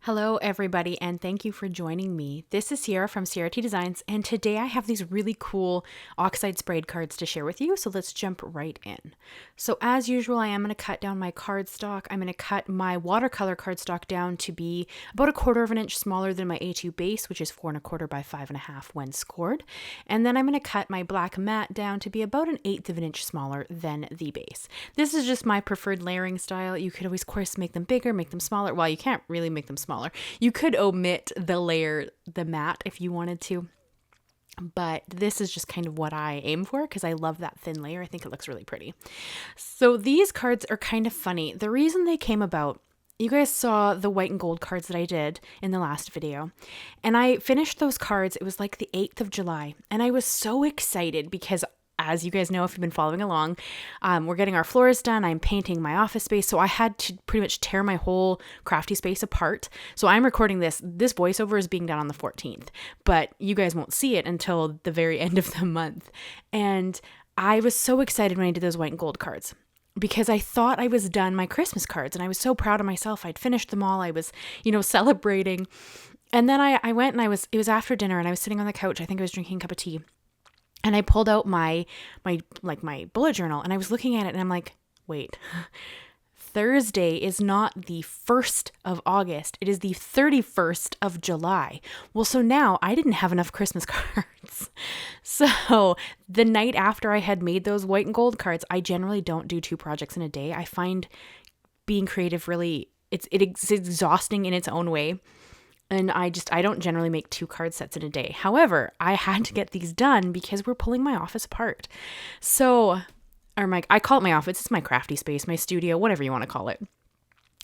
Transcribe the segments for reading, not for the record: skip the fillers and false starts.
Hello everybody, and thank you for joining me. This is Ciara from Ciara T Designs, and today I have these really cool Oxide sprayed cards to share with you, so let's jump right in. So as usual, I am going to cut down my cardstock. I'm going to cut my watercolor cardstock down to be about 1/4 of an inch smaller than my A2 base, which is 4 1/4 by 5 1/2 when scored. And then I'm going to cut my black mat down to be about 1/8 of an inch smaller than the base. This is just my preferred layering style. You could always, of course, make them bigger, make them smaller. Well, you can't really make them smaller. You could omit the mat if you wanted to, but this is just kind of what I aim for because I love that thin layer. I think it looks really pretty. So these cards are kind of funny. The reason they came about, you guys saw the white and gold cards that I did in the last video, and I finished those cards. It was like the 8th of July, and I was so excited because, as you guys know, if you've been following along, we're getting our floors done. I'm painting my office space. So I had to pretty much tear my whole crafty space apart. So I'm recording this. This voiceover is being done on the 14th, but you guys won't see it until the very end of the month. And I was so excited when I did those white and gold cards because I thought I was done my Christmas cards, and I was so proud of myself. I'd finished them all. I was, celebrating. And then I went and it was after dinner, and I was sitting on the couch. I think I was drinking a cup of tea. And I pulled out my bullet journal, and I was looking at it, and I'm like, wait, Thursday is not the 1st of August. It is the 31st of July. Well, so now I didn't have enough Christmas cards. So the night after I had made those white and gold cards, I generally don't do 2 projects in a day. I find being creative really, it's exhausting in its own way. And I don't generally make 2 card sets in a day. However, I had to get these done because we're pulling my office apart. I call it my office. It's my crafty space, my studio, whatever you want to call it.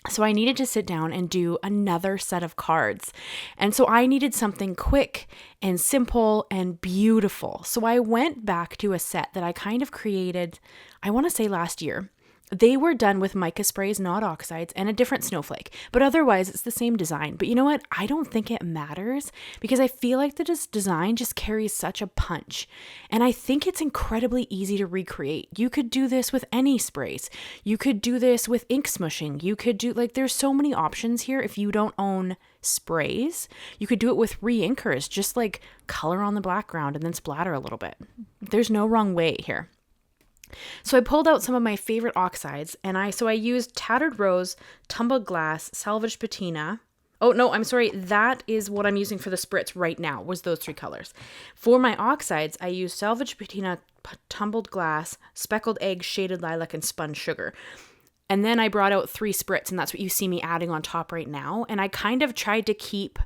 So I needed to sit down and do another set of cards. And so I needed something quick and simple and beautiful. So I went back to a set that I kind of created, I want to say last year. They were done with mica sprays, not oxides, and a different snowflake. But otherwise, it's the same design. But you know what? I don't think it matters because I feel like this design just carries such a punch. And I think it's incredibly easy to recreate. You could do this with any sprays. You could do this with ink smushing. You could do, there's so many options here if you don't own sprays. You could do it with re-inkers, just color on the background and then splatter a little bit. There's no wrong way here. So I pulled out some of my favorite oxides, and I used Tattered Rose, Tumbled Glass, Salvaged Patina. Oh, no, I'm sorry. That is what I'm using for the Spritz right now, was those 3 colors. For my oxides, I used Salvaged Patina, Tumbled Glass, Speckled Egg, Shaded Lilac, and Spun Sugar. And then I brought out 3 Spritz, and that's what you see me adding on top right now. And I kind of tried to keep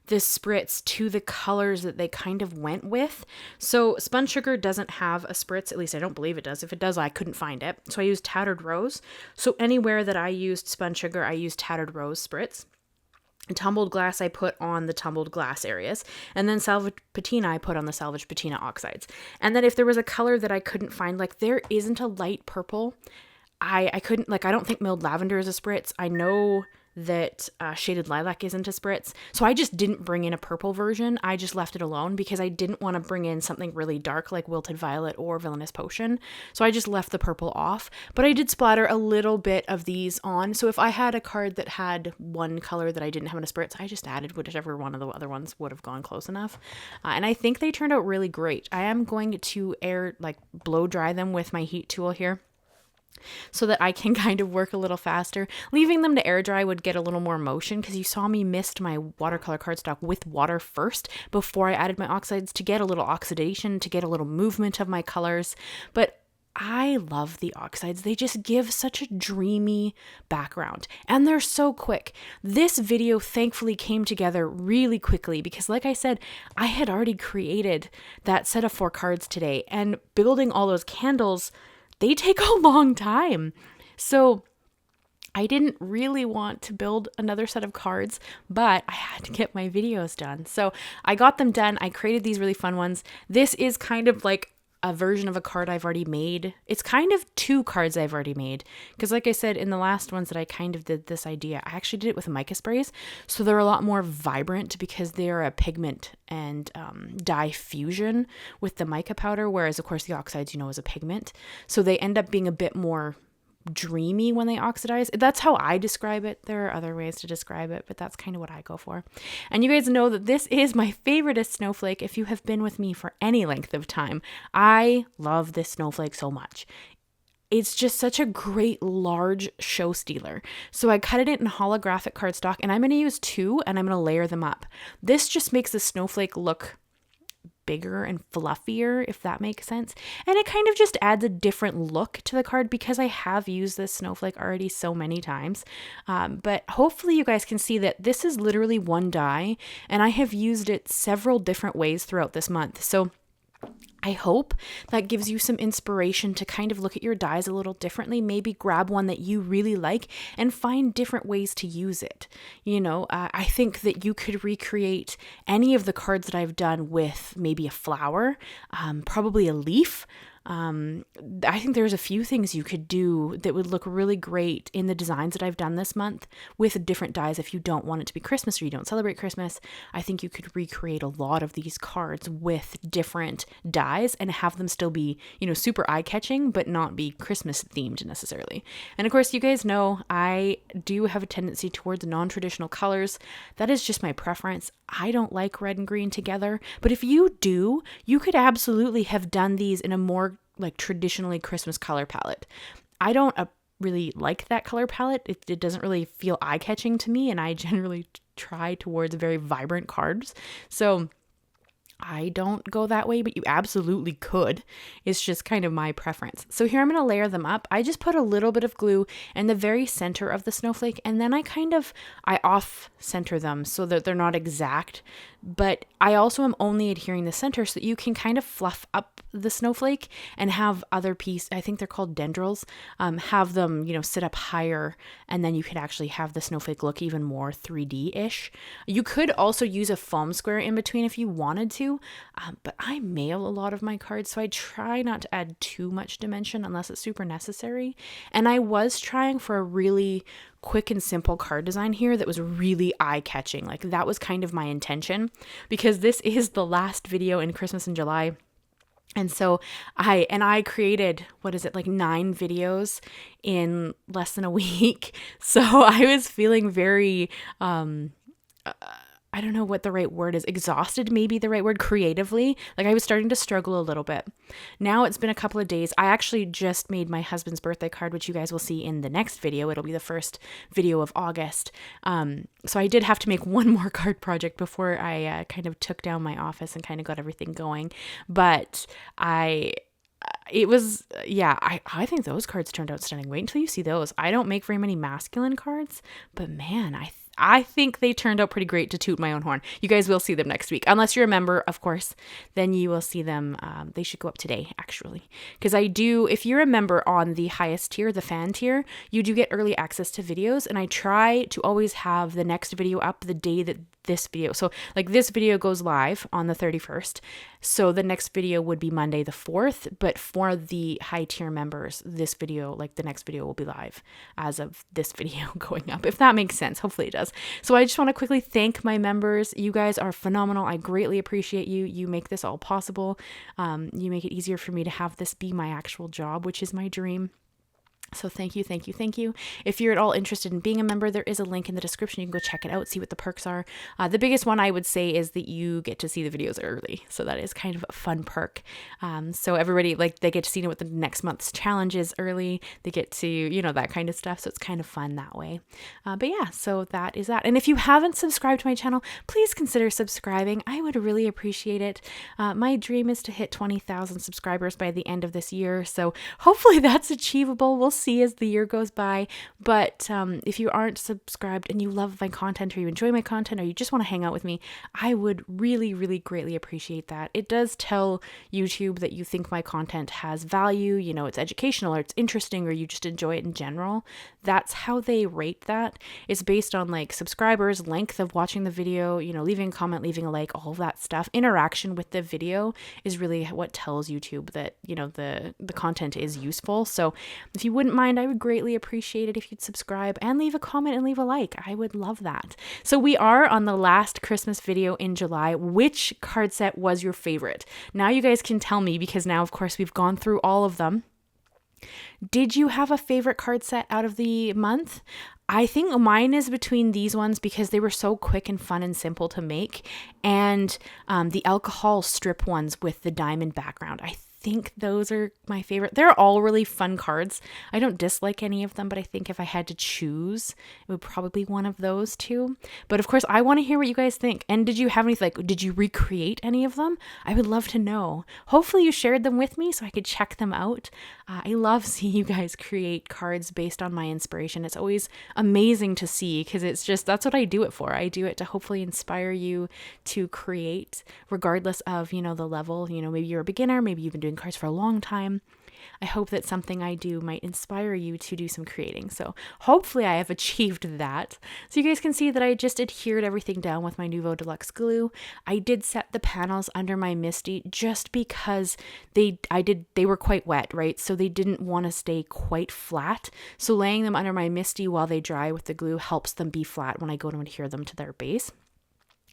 this Spritz to the colors that they kind of went with. So Spun Sugar doesn't have a Spritz, at least I don't believe it does. If it does, I couldn't find it. So I used Tattered Rose. So anywhere that I used Spun Sugar, I used Tattered Rose Spritz. And Tumbled Glass I put on the Tumbled Glass areas. And then Salvaged Patina I put on the Salvaged Patina oxides. And then if there was a color that I couldn't find, there isn't a light purple, I couldn't, I don't think Milled Lavender is a Spritz. I know that Shaded Lilac isn't a Spritz. So I just didn't bring in a purple version. I just left it alone because I didn't want to bring in something really dark like Wilted Violet or Villainous Potion. So I just left the purple off. But I did splatter a little bit of these on. So if I had a card that had one color that I didn't have in a Spritz, I just added whichever one of the other ones would have gone close enough. And I think they turned out really great. I am going to blow dry them with my heat tool here, so that I can kind of work a little faster. Leaving them to air dry would get a little more motion because you saw me mist my watercolor cardstock with water first before I added my oxides to get a little oxidation, to get a little movement of my colors. But I love the oxides. They just give such a dreamy background, and they're so quick. This video thankfully came together really quickly because, like I said, I had already created that set of 4 cards today, and building all those candles, they take a long time. So I didn't really want to build another set of cards, but I had to get my videos done. So I got them done. I created these really fun ones. This is kind of like a version of a card I've already made. It's kind of 2 cards I've already made. Because like I said, in the last ones that I kind of did this idea, I actually did it with mica sprays. So they're a lot more vibrant because they're a pigment and dye fusion with the mica powder. Whereas of course the oxides, is a pigment. So they end up being a bit more dreamy when they oxidize. That's how I describe it. There are other ways to describe it, but that's kind of what I go for. And you guys know that this is my favoriteest snowflake if you have been with me for any length of time. I love this snowflake so much. It's just such a great large show stealer. So I cut it in holographic cardstock, and I'm going to use 2 and I'm going to layer them up. This just makes the snowflake look bigger and fluffier, if that makes sense. And it kind of just adds a different look to the card because I have used this snowflake already so many times. But hopefully you guys can see that this is literally one die, and I have used it several different ways throughout this month. So I hope that gives you some inspiration to kind of look at your dies a little differently. Maybe grab one that you really like and find different ways to use it. I think that you could recreate any of the cards that I've done with maybe a flower, probably a leaf. I think there's a few things you could do that would look really great in the designs that I've done this month with different dies. If you don't want it to be Christmas or you don't celebrate Christmas, I think you could recreate a lot of these cards with different dies and have them still be, super eye-catching, but not be Christmas themed necessarily. And of course, you guys know I do have a tendency towards non-traditional colors. That is just my preference. I don't like red and green together, but if you do, you could absolutely have done these in a more like traditionally Christmas color palette. I don't really like that color palette. It doesn't really feel eye-catching to me, and I generally try towards very vibrant cards. So I don't go that way, but you absolutely could. It's just kind of my preference. So here I'm going to layer them up. I just put a little bit of glue in the very center of the snowflake, and then I off center them so that they're not exact, but I also am only adhering the center so that you can kind of fluff up the snowflake and have other pieces, I think they're called dendrils, have them, sit up higher, and then you could actually have the snowflake look even more 3D-ish. You could also use a foam square in between if you wanted to, but I mail a lot of my cards, so I try not to add too much dimension unless it's super necessary. And I was trying for a really quick and simple card design here that was really eye-catching. Like that was kind of my intention, because this is the last video in Christmas in July. And so I created, 9 videos in less than a week. So I was feeling very, I don't know what the right word is, exhausted, maybe the right word, creatively. Like I was starting to struggle a little bit. Now it's been a couple of days. I actually just made my husband's birthday card, which you guys will see in the next video. It'll be the first video of August. So I did have to make one more card project before I kind of took down my office and kind of got everything going. But I think those cards turned out stunning. Wait until you see those. I don't make very many masculine cards, but man, I think they turned out pretty great, to toot my own horn. You guys will see them next week. Unless you're a member, of course, then you will see them. They should go up today, actually. Because if you're a member on the highest tier, the fan tier, you do get early access to videos. And I try to always have the next video up the day that this video. So like this video goes live on the 31st. So the next video would be Monday the 4th. But for the high tier members, this video, like the next video will be live as of this video going up, if that makes sense. Hopefully it does. So I just want to quickly thank my members. You guys are phenomenal. I greatly appreciate you. You make this all possible. You make it easier for me to have this be my actual job, which is my dream. So thank you, thank you, thank you. If you're at all interested in being a member, there is a link in the description. You can go check it out, see what the perks are. The biggest one I would say is that you get to see the videos early. So that is kind of a fun perk. So everybody, they get to see what the next month's challenge is early. They get to, that kind of stuff. So it's kind of fun that way. But yeah, so that is that. And if you haven't subscribed to my channel, please consider subscribing. I would really appreciate it. My dream is to hit 20,000 subscribers by the end of this year. So hopefully that's achievable. We'll see as the year goes by. But if you aren't subscribed and you love my content, or you enjoy my content, or you just want to hang out with me, I would really, really greatly appreciate that. It does tell YouTube that you think my content has value, it's educational, or it's interesting, or you just enjoy it in general. That's how they rate that. It's based on subscribers, length of watching the video, leaving a comment, leaving a like, all of that stuff. Interaction with the video is really what tells YouTube that, the content is useful. So if you wouldn't mind, I would greatly appreciate it if you'd subscribe and leave a comment and leave a like. I would love that. So we are on the last Christmas video in July. Which card set was your favorite? Now you guys can tell me, because now, of course, we've gone through all of them. Did you have a favorite card set out of the month? I think mine is between these ones because they were so quick and fun and simple to make, and the alcohol strip ones with the diamond background. I think those are my favorite. They're all really fun cards. I don't dislike any of them, but I think if I had to choose, it would probably be one of those two. But of course, I want to hear what you guys think. And did you have any, like, did you recreate any of them? I would love to know. Hopefully you shared them with me so I could check them out. I love seeing you guys create cards based on my inspiration. It's always amazing to see because it's just, that's what I do it for. I do it to hopefully inspire you to create regardless of, the level. Maybe you're a beginner, maybe you've been doing cards for a long time. I hope that something I do might inspire you to do some creating. So hopefully I have achieved that. So you guys can see that I just adhered everything down with my Nuvo Deluxe glue. I did set the panels under my Misti just because they were quite wet, right? So they didn't want to stay quite flat. So laying them under my Misti while they dry with the glue helps them be flat when I go to adhere them to their base.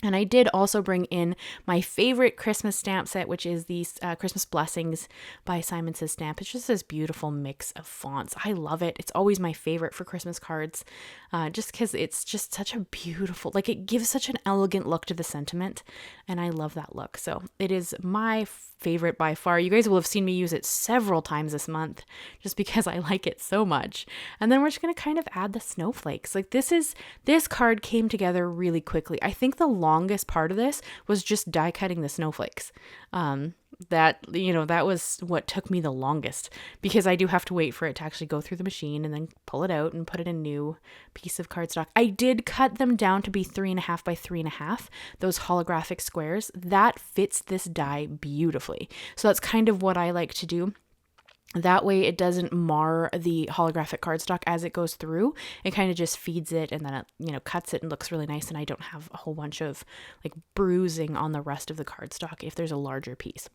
And I did also bring in my favorite Christmas stamp set, which is these Christmas Blessings by Simon Says Stamp. It's just this beautiful mix of fonts. I love it. It's always my favorite for Christmas cards, just because it's just such a beautiful, like it gives such an elegant look to the sentiment. And I love that look. So it is my favorite by far. You guys will have seen me use it several times this month just because I like it so much. And then we're just going to kind of add the snowflakes. Like this card came together really quickly. I think the longest part of this was just die cutting the snowflakes. That was what took me the longest because I do have to wait for it to actually go through the machine and then pull it out and put it in a new piece of cardstock. I did cut them down to be 3.5 by 3.5, those holographic squares. That fits this die beautifully. So that's kind of what I like to do. That way it doesn't mar the holographic cardstock as it goes through. It kind of just feeds it and then it, cuts it and looks really nice. And I don't have a whole bunch of like bruising on the rest of the cardstock if there's a larger piece.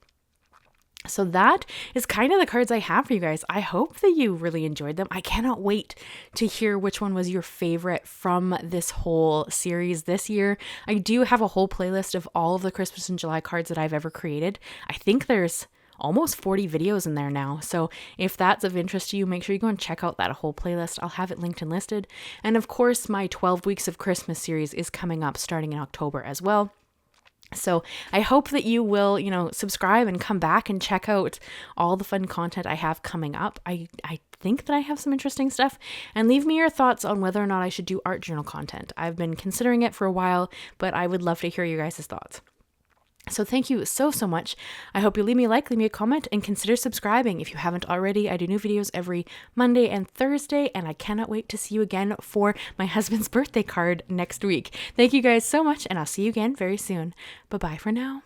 So that is kind of the cards I have for you guys. I hope that you really enjoyed them. I cannot wait to hear which one was your favorite from this whole series this year. I do have a whole playlist of all of the Christmas and July cards that I've ever created. I think there's almost 40 videos in there now. So if that's of interest to you, make sure you go and check out that whole playlist. I'll have it linked and listed. And of course, my 12 Weeks of Christmas series is coming up starting in October as well. So I hope that you will, subscribe and come back and check out all the fun content I have coming up. I think that I have some interesting stuff, and leave me your thoughts on whether or not I should do art journal content. I've been considering it for a while, but I would love to hear your guys' thoughts. So thank you so much. I hope you leave me a like, leave me a comment, and consider subscribing if you haven't already. I do new videos every Monday and Thursday, and I cannot wait to see you again for my husband's birthday card next week. Thank you guys so much, and I'll see you again very soon. Bye-bye for now.